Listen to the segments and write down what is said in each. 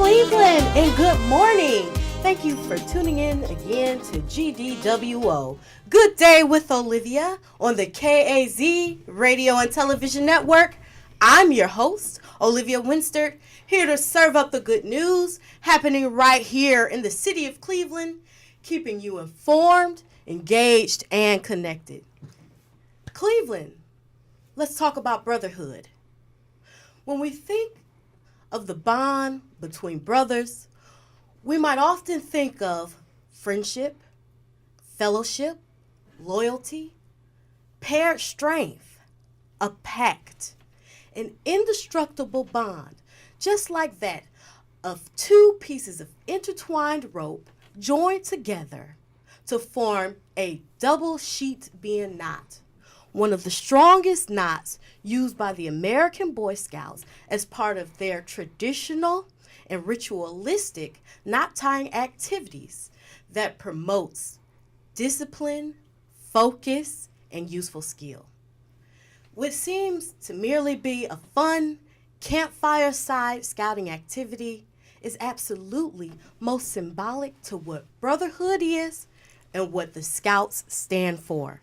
Cleveland, and good morning. Thank you for tuning in again to GDWO. Good day with Olivia on the KAZ Radio and Television Network. I'm your host, Olivia Winstert, here to serve up the good news happening right here in the city of Cleveland, keeping you informed, engaged, and connected. Cleveland, let's talk about brotherhood. When we think of the bond between brothers, we might often think of friendship, fellowship, loyalty, paired strength, a pact, an indestructible bond, just like that, of two pieces of intertwined rope joined together to form a double sheet being knot, one of the strongest knots used by the American Boy Scouts as part of their traditional and ritualistic knot tying activities that promotes discipline, focus, and useful skill. What seems to merely be a fun campfire-side scouting activity is absolutely most symbolic to what brotherhood is and what the Scouts stand for.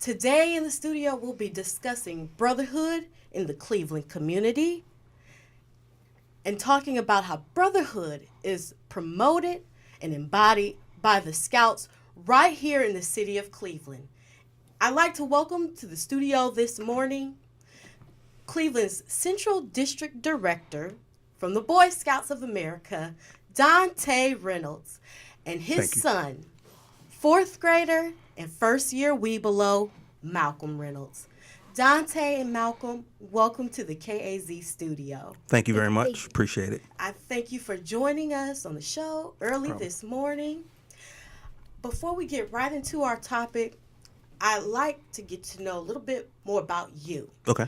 Today in the studio, we'll be discussing brotherhood in the Cleveland community and talking about how brotherhood is promoted and embodied by the Scouts right here in the city of Cleveland. I'd like to welcome to the studio this morning Cleveland's Central District Director from the Boy Scouts of America, Dante Reynolds, and his son, fourth grader and first year Webelow, Malcolm Reynolds. Dante and Malcolm, welcome to the KAZ studio. Thank you very much. Appreciate it. I thank you for joining us on the show early this morning. Before we get right into our topic, I'd like to get to know a little bit more about you. Okay.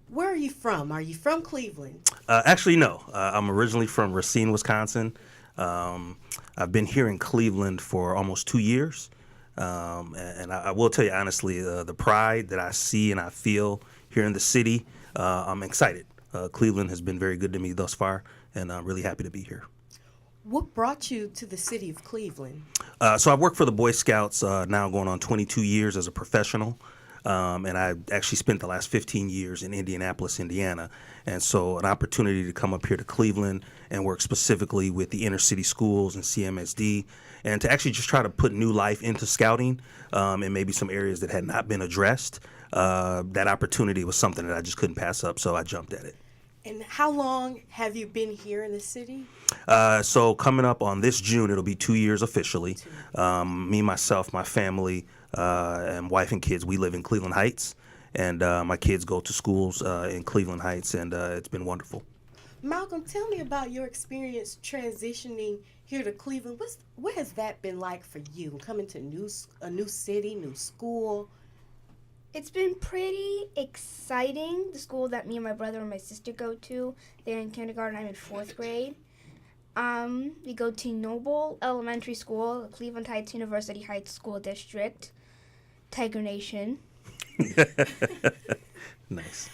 Where are you from? Are you from Cleveland? Actually, no. I'm originally from Racine, Wisconsin. I've been here in Cleveland for almost 2 years. And I will tell you honestly, the pride that I see and I feel here in the city, I'm excited. Cleveland has been very good to me thus far, and I'm really happy to be here. What brought you to the city of Cleveland? So I've worked for the Boy Scouts now going on 22 years as a professional. And I actually spent the last 15 years in Indianapolis, Indiana. And so an opportunity to come up here to Cleveland and work specifically with the inner city schools and CMSD and to actually just try to put new life into scouting and maybe some areas that had not been addressed. That opportunity was something that I just couldn't pass up, so I jumped at it. And how long have you been here in the city? So coming up on this June, it'll be 2 years officially. Me, myself, my family, and wife and kids, we live in Cleveland Heights, and my kids go to schools in Cleveland Heights, and it's been wonderful. Malcolm, tell me about your experience transitioning here to Cleveland. What has that been like for you, coming to a new city, new school? It's been pretty exciting. The school that me and my brother and my sister go to, they're in kindergarten, I'm in fourth grade. We go to Noble Elementary School, Cleveland Heights University Heights School District, Tiger Nation. Nice.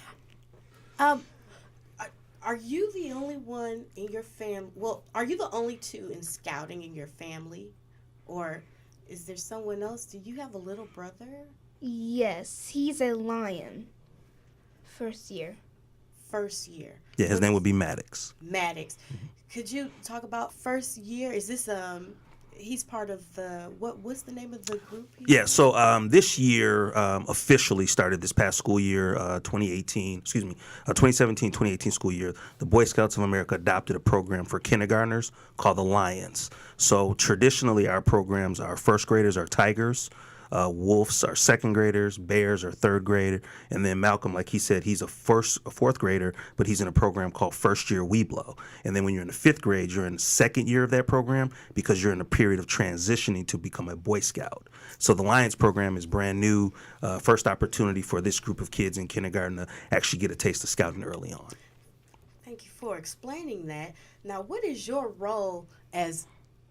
Are you the only one in your family? Well, are you the only two in scouting in your family? Or is there someone else? Do you have a little brother? Yes, he's a lion. First year. Yeah, his name would be Maddox. Maddox. Mm-hmm. Could you talk about first year? Is this he's part of the what's the name of the group? Yeah, so this year officially started this past school year, 2017-2018 school year. The Boy Scouts of America adopted a program for kindergartners called the Lions. So traditionally our programs, our first graders are Tigers, Wolves are second graders, Bears are third grader, and then Malcolm, like he said, he's a fourth grader, but he's in a program called First Year Webelow. And then when you're in the fifth grade, you're in the second year of that program because you're in a period of transitioning to become a Boy Scout. So the Lions program is brand new, first opportunity for this group of kids in kindergarten to actually get a taste of scouting early on. Thank you for explaining that. Now, what is your role as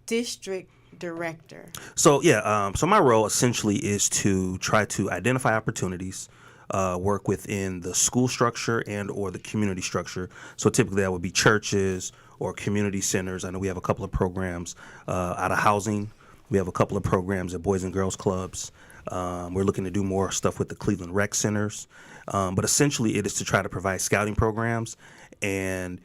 district director? So so my role essentially is to try to identify opportunities, work within the school structure and or the community structure. So typically that would be churches or community centers. I know we have a couple of programs out of housing. We have a couple of programs at Boys and Girls Clubs. We're looking to do more stuff with the Cleveland Rec Centers. But essentially, it is to try to provide scouting programs. And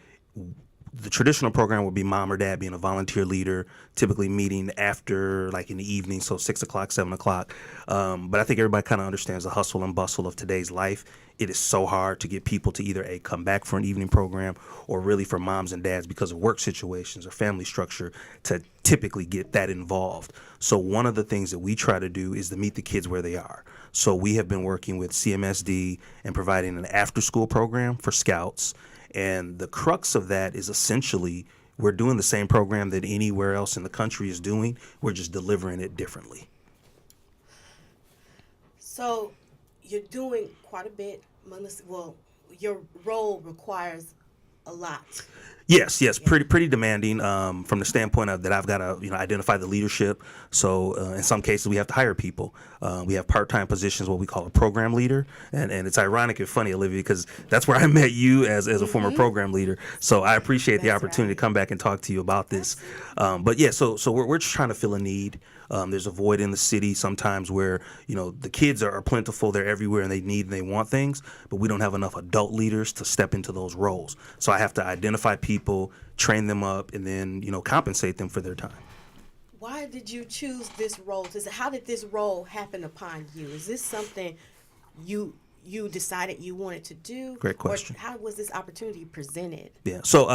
the traditional program would be mom or dad being a volunteer leader, typically meeting after, like in the evening, so 6 o'clock, 7 o'clock. But I think everybody kind of understands the hustle and bustle of today's life. It is so hard to get people to either come back for an evening program, or really for moms and dads because of work situations or family structure to typically get that involved. So one of the things that we try to do is to meet the kids where they are. So we have been working with CMSD and providing an after-school program for scouts. And the crux of that is essentially we're doing the same program that anywhere else in the country is doing. We're just delivering it differently. So you're doing quite a bit. Well, your role requires a lot. Yes, pretty demanding from the standpoint of that I've got to identify the leadership. So in some cases we have to hire people. We have part-time positions, what we call a program leader, and it's ironic and funny, Olivia, because that's where I met you as a former program leader. So I appreciate the opportunity to come back and talk to you about this. But yeah, so we're just trying to fill a need. There's a void in the city sometimes where the kids are plentiful, they're everywhere, and they need and they want things, but we don't have enough adult leaders to step into those roles. So I have to identify people, train them up, and then compensate them for their time. Why did you choose this role? How did this role happen upon you? Is this something you decided you wanted to do? Great question. Or how was this opportunity presented? Yeah. So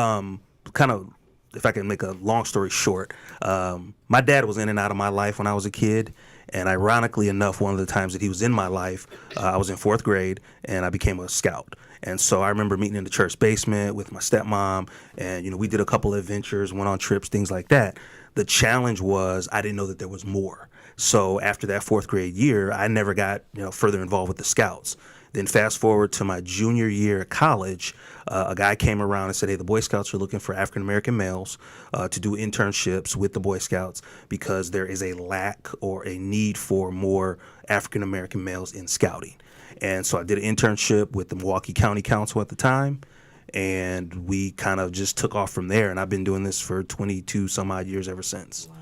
kind of, if I can make a long story short, my dad was in and out of my life when I was a kid. And ironically enough, one of the times that he was in my life, I was in 4th grade and I became a scout. And so I remember meeting in the church basement with my stepmom, and we did a couple of adventures, went on trips, things like that. The challenge was I didn't know that there was more. So after that 4th grade year, I never got further involved with the Scouts. Then fast forward to my junior year at college, a guy came around and said, hey, the Boy Scouts are looking for African-American males to do internships with the Boy Scouts because there is a lack or a need for more African-American males in scouting. And so I did an internship with the Milwaukee County Council at the time, and we kind of just took off from there. And I've been doing this for 22 some odd years ever since. Wow.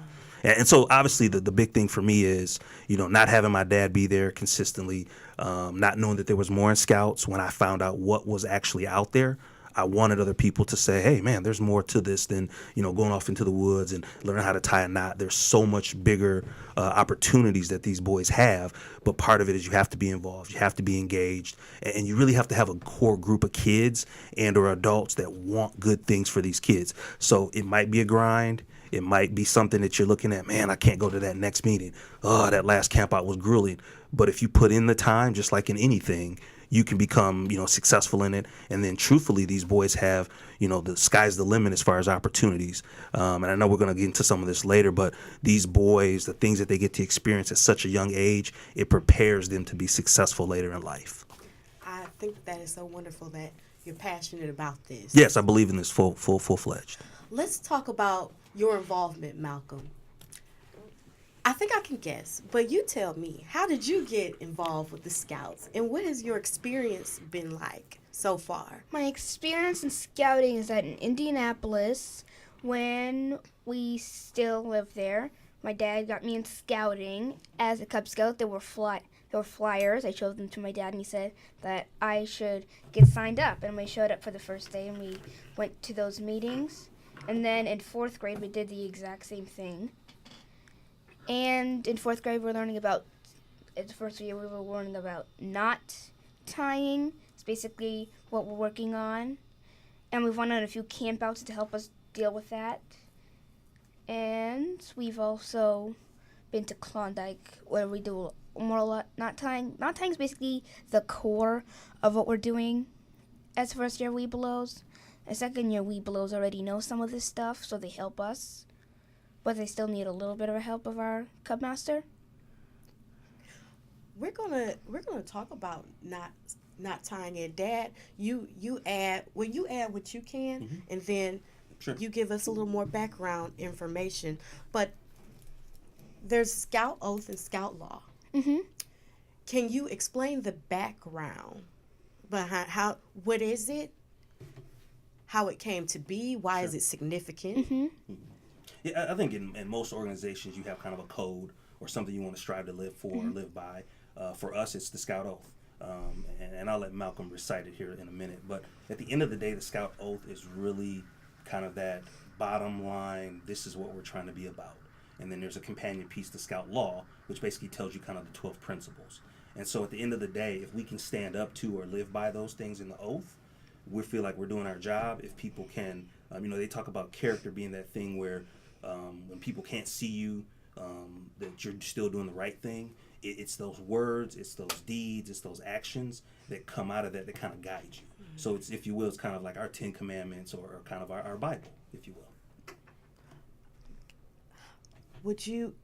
And so obviously the big thing for me is, not having my dad be there consistently, not knowing that there was more in Scouts. When I found out what was actually out there, I wanted other people to say, hey, man, there's more to this than, going off into the woods and learning how to tie a knot. There's so much bigger opportunities that these boys have. But part of it is you have to be involved. You have to be engaged. And you really have to have a core group of kids and or adults that want good things for these kids. So it might be a grind. It might be something that you're looking at, man, I can't go to that next meeting. Oh, that last camp out was grueling. But if you put in the time, just like in anything, you can become, successful in it. And then truthfully, these boys have, the sky's the limit as far as opportunities. And I know we're going to get into some of this later, but these boys, the things that they get to experience at such a young age, it prepares them to be successful later in life. I think that is so wonderful that you're passionate about this. Yes, I believe in this full-fledged. Let's talk about your involvement, Malcolm. I think I can guess, but you tell me, how did you get involved with the Scouts, and what has your experience been like so far? My experience in scouting is that in Indianapolis, when we still lived there, my dad got me in scouting as a Cub Scout. There were flyers. I showed them to my dad, and he said that I should get signed up. And we showed up for the first day, and we went to those meetings. And then in 4th grade, we did the exact same thing. And in 4th grade, in the first year, we were learning about knot tying. It's basically what we're working on. And we've went on a few campouts to help us deal with that. And we've also been to Klondike, where we do more knot tying. Knot tying is basically the core of what we're doing as first-year Webelos. And second-year Webelos already know some of this stuff, so they help us. But they still need a little bit of help of our Cub Master. We're gonna talk about not tying in. Dad, you add what you can, and then sure, you give us a little more background information. But there's Scout Oath and Scout Law. Mm-hmm. Can you explain the background behind what is it? how it came to be? Why is it significant? Yeah, I think in most organizations you have kind of a code or something you want to strive to live for or live by. For us, it's the Scout Oath. And I'll let Malcolm recite it here in a minute. But at the end of the day, the Scout Oath is really kind of that bottom line, this is what we're trying to be about. And then there's a companion piece, the Scout Law, which basically tells you kind of the 12 principles. And so at the end of the day, if we can stand up to or live by those things in the oath, we feel like we're doing our job. If people can, they talk about character being that thing where when people can't see you, that you're still doing the right thing. It's those words, it's those deeds, it's those actions that come out of that kind of guide you. So it's, if you will, it's kind of like our 10 Commandments or kind of our Bible, if you will. Would you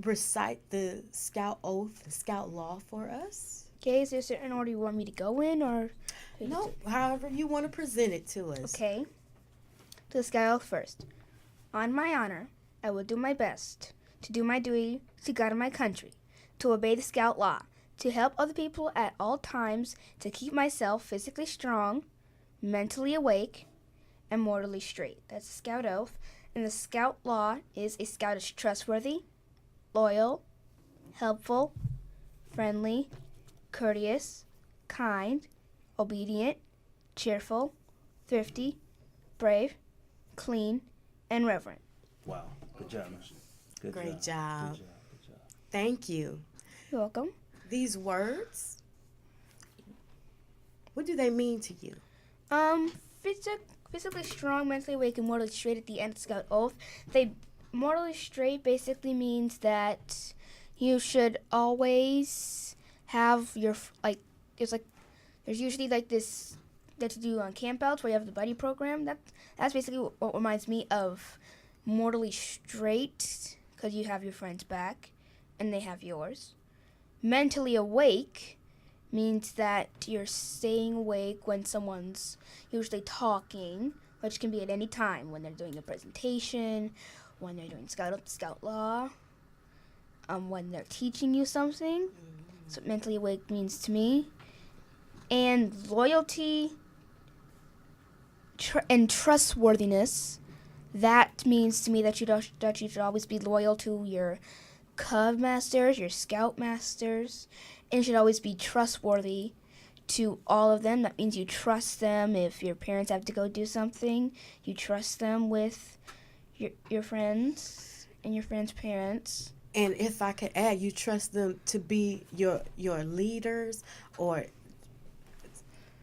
recite the Scout Oath, the Scout Law for us? Okay, is there a certain order you want me to go in, or? No, however you want to present it to us. Okay. To the Scout Oath first. On my honor, I will do my best to do my duty to God and my country, to obey the Scout Law, to help other people at all times, to keep myself physically strong, mentally awake, and morally straight. That's the Scout Oath. And the Scout Law is a Scout is trustworthy, loyal, helpful, friendly, courteous, kind, obedient, cheerful, thrifty, brave, clean, and reverent. Wow. Good job, Michelle. Great job. Thank you. You're welcome. These words, what do they mean to you? Physically strong, mentally awake, and morally straight at the end of Scout Oath. Morally straight basically means that you should always have your, there's usually this that you do on campouts where you have the buddy program. That's basically what reminds me of morally straight, because you have your friends back and they have yours. Mentally awake means that you're staying awake when someone's usually talking, which can be at any time, when they're doing a presentation, when they're doing Scout Law, when they're teaching you something. That's what mentally awake means to me. And loyalty and trustworthiness, that means to me that you should always be loyal to your Cub Masters, your Scout Masters, and you should always be trustworthy to all of them. That means you trust them if your parents have to go do something. You trust them with your friends and your friends' parents. And if I could add, you trust them to be your leaders, or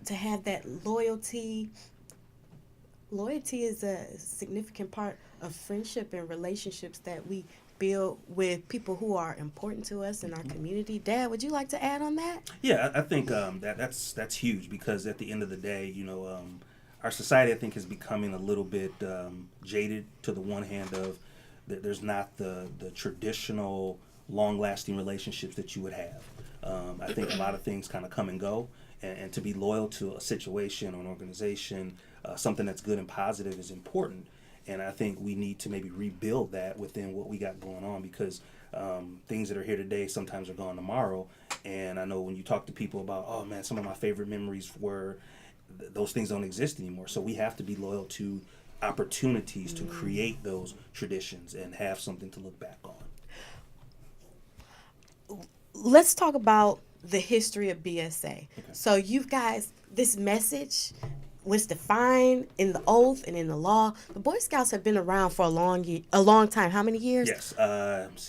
to have that loyalty. Loyalty is a significant part of friendship and relationships that we build with people who are important to us in our community. Dad, would you like to add on that? Yeah, I think that's huge, because at the end of the day, our society, I think, is becoming a little bit jaded. To the one hand, of there's not the traditional long-lasting relationships that you would have. I think a lot of things kind of come and go, and to be loyal to a situation or an organization, something that's good and positive, is important. And I think we need to maybe rebuild that within what we got going on, because things that are here today sometimes are gone tomorrow. And I know when you talk to people about, oh man, some of my favorite memories were, those things don't exist anymore. So we have to be loyal to opportunities to create those traditions and have something to look back on. Let's talk about the history of BSA. Okay. So you guys, this message was defined in the oath and in the law. The Boy Scouts have been around for a long time. How many years? Yes.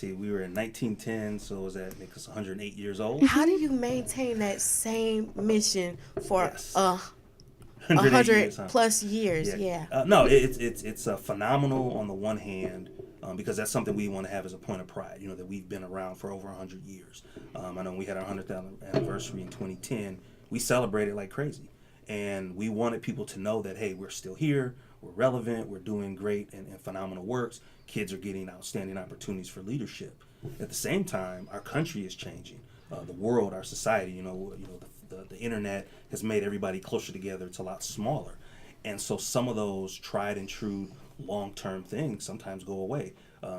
We were in 1910, so was that make us 108 years old? How do you maintain that same mission for 100 years, plus years? Yeah. No, it's phenomenal on the one hand, because that's something we want to have as a point of pride. That we've been around for over 100 years. I know we had our 100th anniversary in 2010. We celebrated like crazy. And we wanted people to know that, hey, we're still here, we're relevant, we're doing great and phenomenal works. Kids are getting outstanding opportunities for leadership. At the same time, our country is changing. The world, our society, the internet has made everybody closer together. It's a lot smaller. And so some of those tried and true long-term things sometimes go away.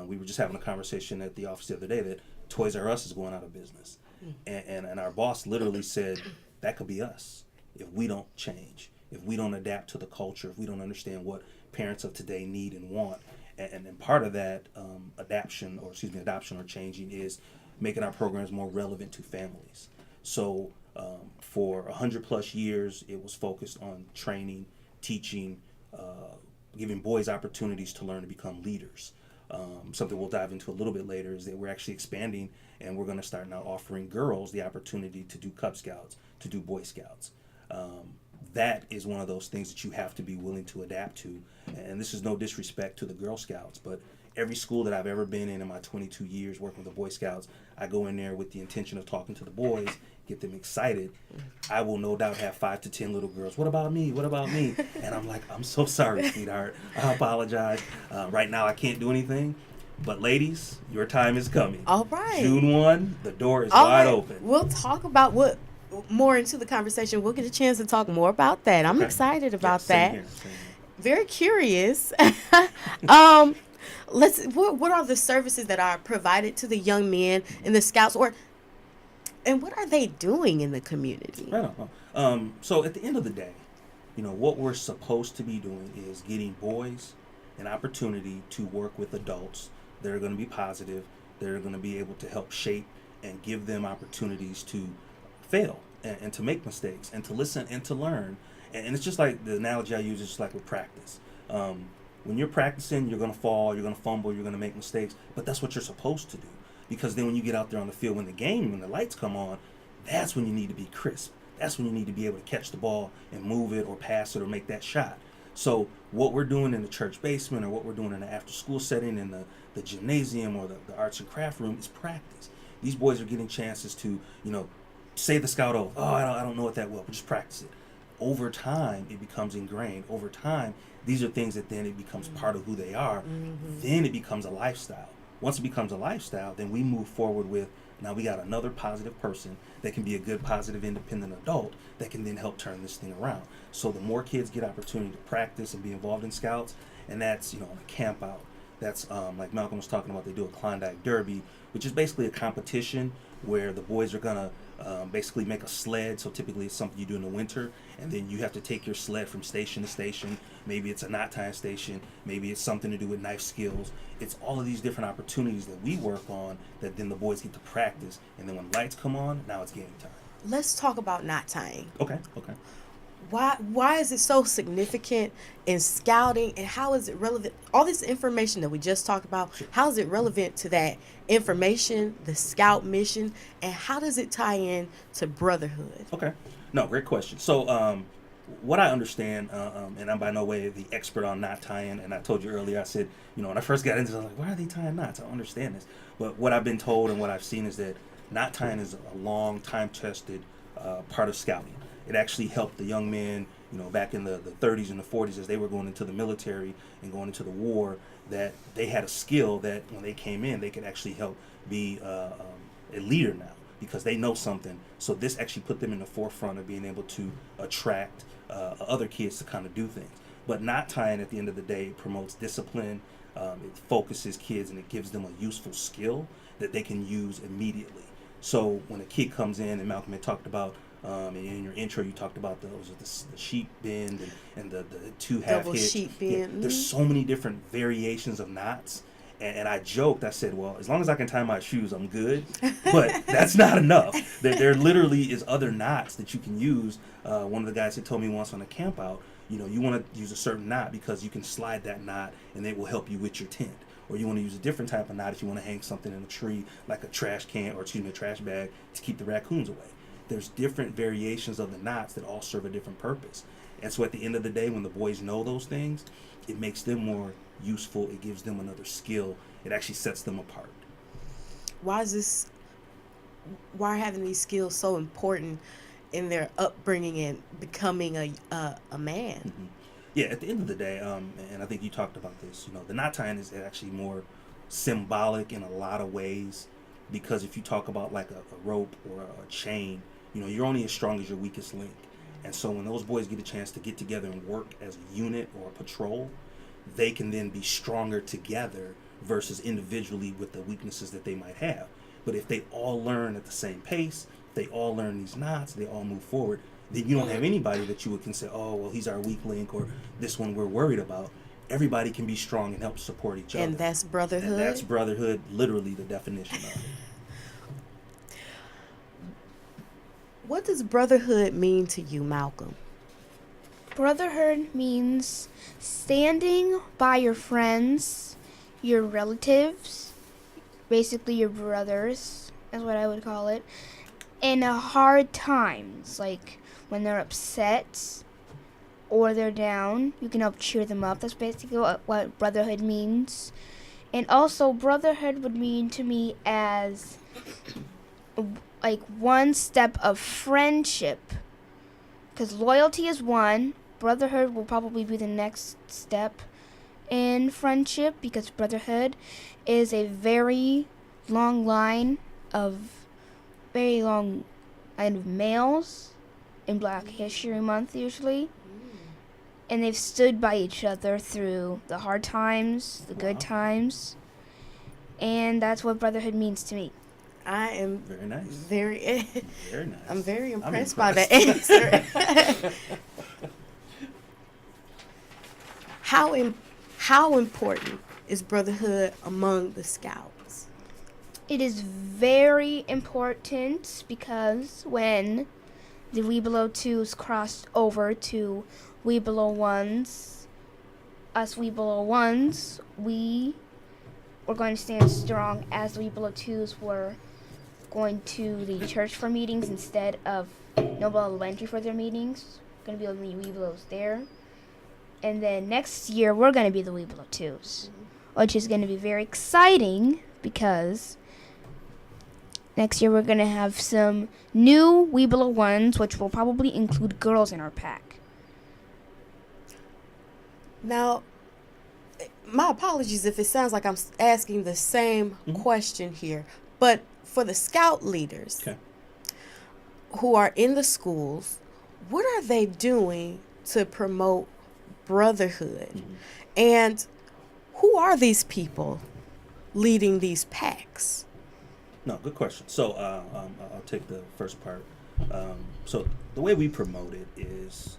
We were just having a conversation at the office the other day that Toys R Us is going out of business. And our boss literally said, that could be us if we don't change. if we don't adapt to the culture, if we don't understand what parents of today need and want. And part of that adoption or changing is making our programs more relevant to families. So for 100 plus years, it was focused on training, teaching, giving boys opportunities to learn to become leaders. Something we'll dive into a little bit later is that we're actually expanding, and we're going to start now offering girls the opportunity to do Cub Scouts, to do Boy Scouts. That is one of those things that you have to be willing to adapt to. And this is no disrespect to the Girl Scouts, but every school that I've ever been in my 22 years working with the Boy Scouts, I go in there with the intention of talking to the boys, get them excited. I will no doubt have 5 to 10 little girls. What about me? What about me? And I'm like, I'm so sorry, sweetheart. I apologize. Right now I can't do anything. But ladies, your time is coming. All right. June 1, the door is All wide right. open. We'll talk about what more into the conversation. We'll get a chance to talk more about that. I'm Okay. excited about Same that. here, same here. Very curious. What are the services that are provided to the young men in the Scouts, and what are they doing in the community? Right on. So at the end of the day, what we're supposed to be doing is getting boys an opportunity to work with adults that are going to be positive, that are going to be able to help shape and give them opportunities to fail and to make mistakes and to listen and to learn. And it's just like the analogy I use is just like with practice. When you're practicing, you're going to fall, you're going to fumble, you're going to make mistakes, but that's what you're supposed to do. Because then when you get out there on the field, when the lights come on, that's when you need to be crisp. That's when you need to be able to catch the ball and move it or pass it or make that shot. So what we're doing in the church basement or what we're doing in the after-school setting in the gymnasium or the arts and craft room is practice. These boys are getting chances to, say the scout oath. Oh, I don't know it that well, but just practice it. Over time, it becomes ingrained. Over time, these are things that then it becomes part of who they are. Mm-hmm. Then it becomes a lifestyle. Once it becomes a lifestyle, then we move forward with, now we got another positive person that can be a good, positive, independent adult that can then help turn this thing around. So the more kids get opportunity to practice and be involved in Scouts, and that's, on a camp out. That's like Malcolm was talking about, they do a Klondike Derby, which is basically a competition where the boys are going to basically make a sled. So typically it's something you do in the winter, and then you have to take your sled from station to station. Maybe it's a knot tying station, maybe it's something to do with knife skills. It's all of these different opportunities that we work on that then the boys get to practice, and then when lights come on, now it's game time. Let's talk about knot tying. Okay. Why is it so significant in scouting, and how is it relevant? All this information that we just talked about, Sure. How is it relevant to that information, the scout mission, and how does it tie in to Brotherhood? Okay. No, great question. So what I understand, and I'm by no way the expert on knot tying, and I told you earlier, I said, when I first got into it, I was like, why are they tying knots? I don't understand this. But what I've been told and what I've seen is that knot tying is a long, time-tested part of scouting. It actually helped the young men, back in the 30s and the 40s as they were going into the military and going into the war, that they had a skill that when they came in, they could actually help be a leader now because they know something. So this actually put them in the forefront of being able to attract other kids to kind of do things. But knot tying, at the end of the day, promotes discipline, it focuses kids, and it gives them a useful skill that they can use immediately. So when a kid comes in, and Malcolm had talked about, in your intro, you talked about the sheep bend and the two half Double hit. sheep bend. Yeah, there's so many different variations of knots. And I joked, I said, well, as long as I can tie my shoes, I'm good. But that's not enough. There literally is other knots that you can use. One of the guys had told me once on a camp out, you want to use a certain knot because you can slide that knot and it will help you with your tent. Or you want to use a different type of knot if you want to hang something in a tree, like a trash can, or a trash bag, to keep the raccoons away. There's different variations of the knots that all serve a different purpose. And so at the end of the day, when the boys know those things, it makes them more useful. It gives them another skill. It actually sets them apart. Why are having these skills so important in their upbringing and becoming a man? Mm-hmm. Yeah, at the end of the day, and I think you talked about this, the knot tying is actually more symbolic in a lot of ways, because if you talk about like a rope or a chain, you're only as strong as your weakest link. And so when those boys get a chance to get together and work as a unit or a patrol, they can then be stronger together versus individually with the weaknesses that they might have. But if they all learn at the same pace, they all learn these knots, they all move forward, then you don't have anybody that you can say, oh, well, he's our weak link, or this one we're worried about. Everybody can be strong and help support each other. And that's brotherhood. And that's brotherhood, literally the definition of it. What does brotherhood mean to you, Malcolm? Brotherhood means standing by your friends, your relatives, basically your brothers, is what I would call it, in hard times, like when they're upset or they're down. You can help cheer them up. That's basically what brotherhood means. And also, brotherhood would mean to me as like one step of friendship, because loyalty is one. Brotherhood will probably be the next step in friendship, because brotherhood is a very long line of very long line of males in Black History Month usually, and they've stood by each other through the hard times, the good times, and that's what brotherhood means to me. I am Very nice. Very nice. I'm very impressed I'm by that answer. How important is brotherhood among the Scouts? It is very important, because when the We Below 2s crossed over to We Below 1s, us We Below 1s, we were going to stand strong, as the We Below 2s were going to the church for meetings instead of Noble Elementary for their meetings. Going to be only We Belows there. And then next year, we're going to be the We Below 2s, which is going to be very exciting, because next year we're going to have some new We Below 1s, which will probably include girls in our pack. Now, my apologies if it sounds like I'm asking the same question here, but for the Scout leaders who are in the schools, what are they doing to promote brotherhood? And who are these people leading these packs? No, good question. So I'll take the first part. So the way we promote it is,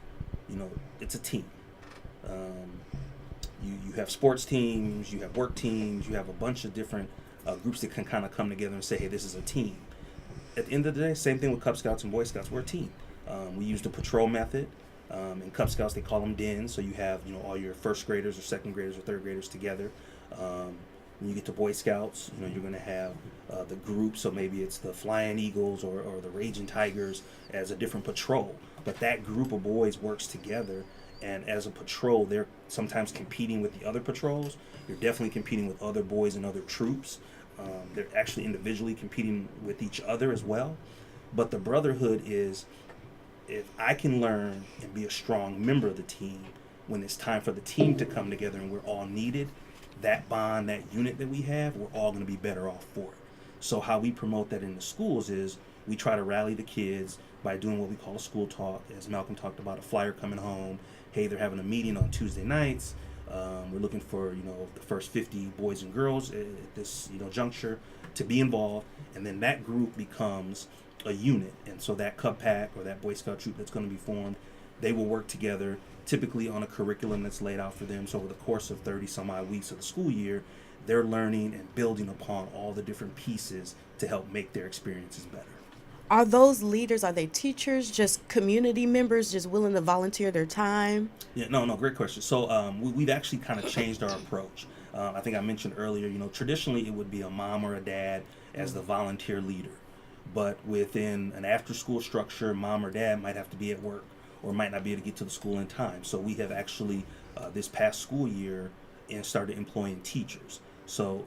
it's a team. You have sports teams, you have work teams, you have a bunch of different groups that can kind of come together and say, hey, this is a team. At the end of the day, same thing with Cub Scouts and Boy Scouts. We're a team. We use the patrol method. In Cub Scouts, they call them dens. So you have, all your first graders or second graders or third graders together. When you get to Boy Scouts, you're going to have the group. So maybe it's the Flying Eagles or the Raging Tigers as a different patrol. But that group of boys works together. And as a patrol, they're sometimes competing with the other patrols. You're definitely competing with other boys and other troops. They're actually individually competing with each other as well. But the brotherhood is, if I can learn and be a strong member of the team, when it's time for the team to come together and we're all needed, that bond, that unit that we have, we're all going to be better off for it. So how we promote that in the schools is we try to rally the kids by doing what we call a school talk. As Malcolm talked about, a flyer coming home. Hey, they're having a meeting on Tuesday nights. We're looking for, the first 50 boys and girls at this, juncture to be involved. And then that group becomes a unit. And so that Cub Pack or that Boy Scout troop that's going to be formed, they will work together, typically on a curriculum that's laid out for them. So over the course of 30 some odd weeks of the school year, they're learning and building upon all the different pieces to help make their experiences better. Are those leaders, are they teachers, just community members, just willing to volunteer their time? Yeah, no, great question. So we've actually kind of changed our approach. I think I mentioned earlier, traditionally it would be a mom or a dad as the volunteer leader. But within an after-school structure, mom or dad might have to be at work or might not be able to get to the school in time. So we have actually, this past school year, started employing teachers. So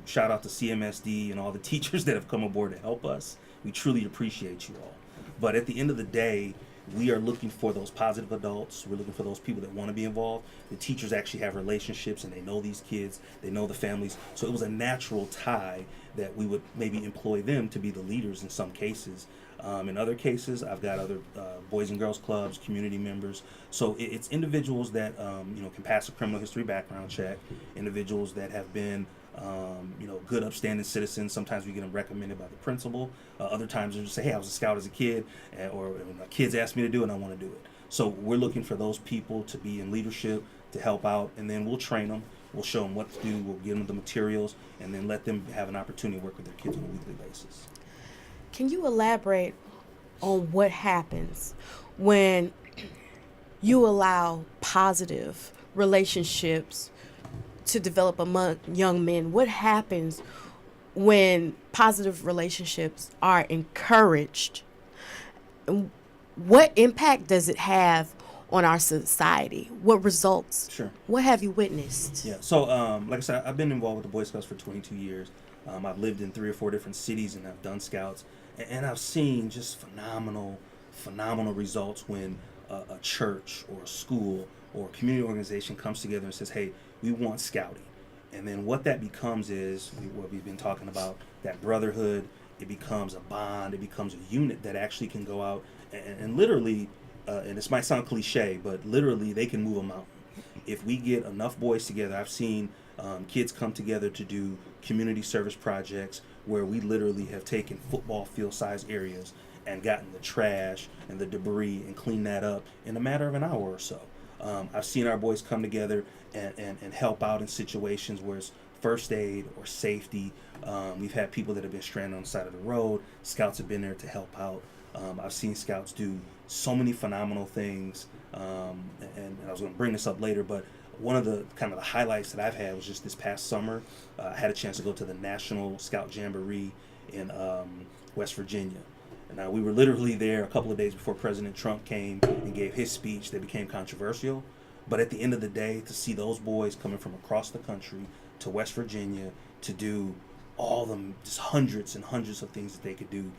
shout out to CMSD and all the teachers that have come aboard to help us. We truly appreciate you all. But at the end of the day, we are looking for those positive adults. We're looking for those people that want to be involved. The teachers actually have relationships and they know these kids. They know the families. So it was a natural tie that we would maybe employ them to be the leaders in some cases. In other cases, I've got other boys and girls clubs, community members. So it's individuals that can pass a criminal history background check, individuals that have been good upstanding citizens. Sometimes we get them recommended by the principal. Other times they just say, hey, I was a scout as a kid, or my kids asked me to do it and I want to do it. So we're looking for those people to be in leadership, to help out, and then we'll train them. We'll show them what to do. We'll give them the materials, and then let them have an opportunity to work with their kids on a weekly basis. Can you elaborate on what happens when you allow positive relationships to develop among young men? What happens when positive relationships are encouraged? What impact does it have on our society? What results? Sure. What have you witnessed? Yeah. So, like I said, I've been involved with the Boy Scouts for 22 years. I've lived in 3 or 4 different cities, and I've done Scouts, and I've seen just phenomenal results when a church or a school or a community organization comes together and says, hey, we want scouting. And then what that becomes is what we've been talking about, that brotherhood. It becomes a bond. It becomes a unit that actually can go out and literally, and this might sound cliche, but literally they can move a mountain. If we get enough boys together, I've seen kids come together to do community service projects where we literally have taken football field size areas and gotten the trash and the debris and cleaned that up in a matter of an hour or so. I've seen our boys come together and help out in situations where it's first aid or safety. We've had people that have been stranded on the side of the road. Scouts have been there to help out. I've seen Scouts do so many phenomenal things, and I was going to bring this up later, but one of the kind of the highlights that I've had was just this past summer. I had a chance to go to the National Scout Jamboree in West Virginia. And now we were literally there a couple of days before President Trump came and gave his speech that became controversial. But at the end of the day, to see those boys coming from across the country to West Virginia to do all them, just hundreds and hundreds of things that they could do.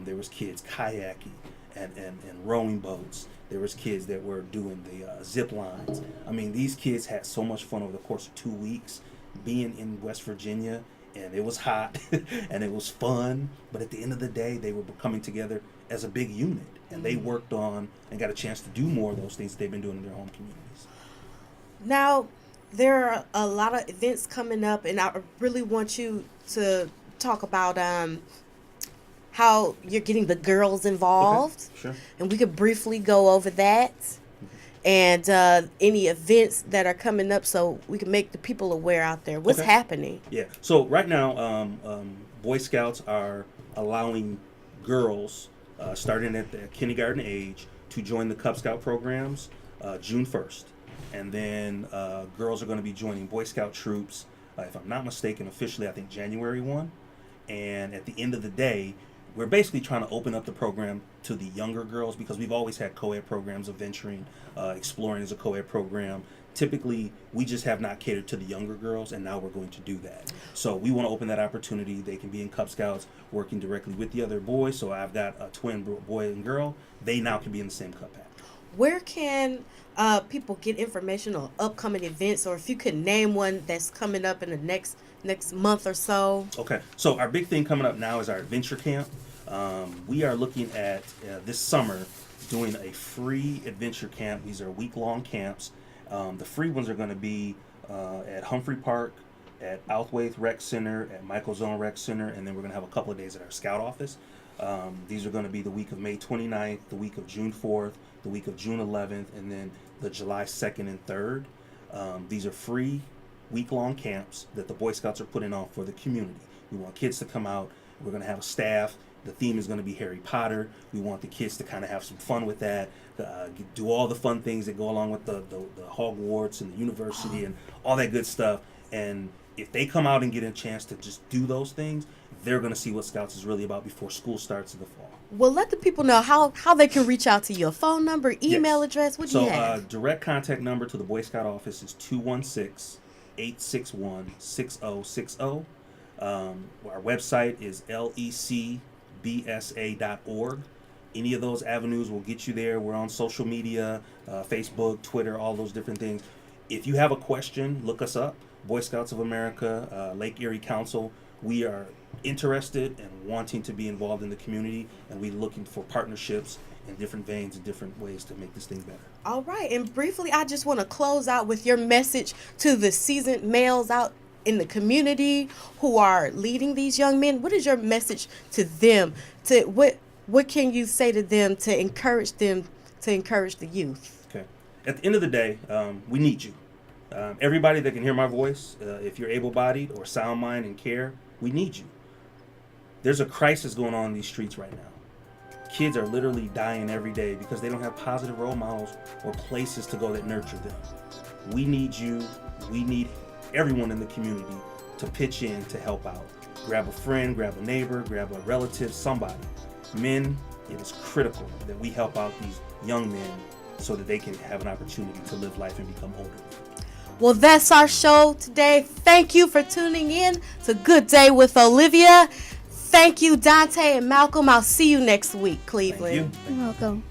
There was kids kayaking and rowing boats. There was kids that were doing the zip lines. I mean, these kids had so much fun over the course of 2 weeks being in West Virginia, and it was hot and it was fun. But at the end of the day, they were coming together as a big unit, and they worked on and got a chance to do more of those things that they've been doing in their home communities. Now, there are a lot of events coming up, and I really want you to talk about how you're getting the girls involved. Okay, sure. And we could briefly go over that and any events that are coming up so we can make the people aware out there. What's happening? Yeah. So right now, Boy Scouts are allowing girls starting at the kindergarten age to join the Cub Scout programs June 1st. And then girls are going to be joining Boy Scout troops, if I'm not mistaken, officially, I think January 1. And at the end of the day, we're basically trying to open up the program to the younger girls because we've always had co-ed programs of venturing, exploring as a co-ed program. Typically, we just have not catered to the younger girls, and now we're going to do that. So we want to open that opportunity. They can be in Cub Scouts working directly with the other boys. So I've got a twin boy and girl. They now can be in the same Cub pack. Where can people get information on upcoming events, or if you could name one that's coming up in the next month or so? Okay. So our big thing coming up now is our adventure camp. We are looking at this summer doing a free adventure camp. These are week-long camps. The free ones are going to be at Humphrey Park, at Outhwaite Rec Center, at Michael Zone Rec Center, and then we're going to have a couple of days at our Scout office. These are going to be the week of May 29th, the week of June 4th, the week of June 11th, and then the July 2nd and 3rd. These are free week-long camps that the Boy Scouts are putting on for the community. We want kids to come out. We're going to have a staff. The theme is going to be Harry Potter. We want the kids to kind of have some fun with that, do all the fun things that go along with the Hogwarts and the university and all that good stuff. And if they come out and get a chance to just do those things, they're going to see what Scouts is really about before school starts in the fall. Well, let the people know how they can reach out to you. Phone number, email address, what do you have? So direct contact number to the Boy Scout office is 216-861-6060. Our website is lecbsa.org. Any of those avenues will get you there. We're on social media, Facebook, Twitter, all those different things. If you have a question, look us up. Boy Scouts of America, Lake Erie Council. We are interested and wanting to be involved in the community, and we're looking for partnerships in different veins and different ways to make this thing better. All right, and briefly, I just want to close out with your message to the seasoned males out in the community who are leading these young men, what is your message to them? To what can you say to them to encourage the youth? Okay. At the end of the day, we need you. Everybody that can hear my voice, if you're able-bodied or sound mind and care, we need you. There's a crisis going on in these streets right now. Kids are literally dying every day because they don't have positive role models or places to go that nurture them. We need you. We need everyone in the community to pitch in to help out. Grab a friend, grab a neighbor, grab a relative, somebody. Men, it is critical that we help out these young men so that they can have an opportunity to live life and become older. Well, that's our show today. Thank you for tuning in to Good Day with Olivia. Thank you, Dante and Malcolm. I'll see you next week, Cleveland. Thank you. You're welcome.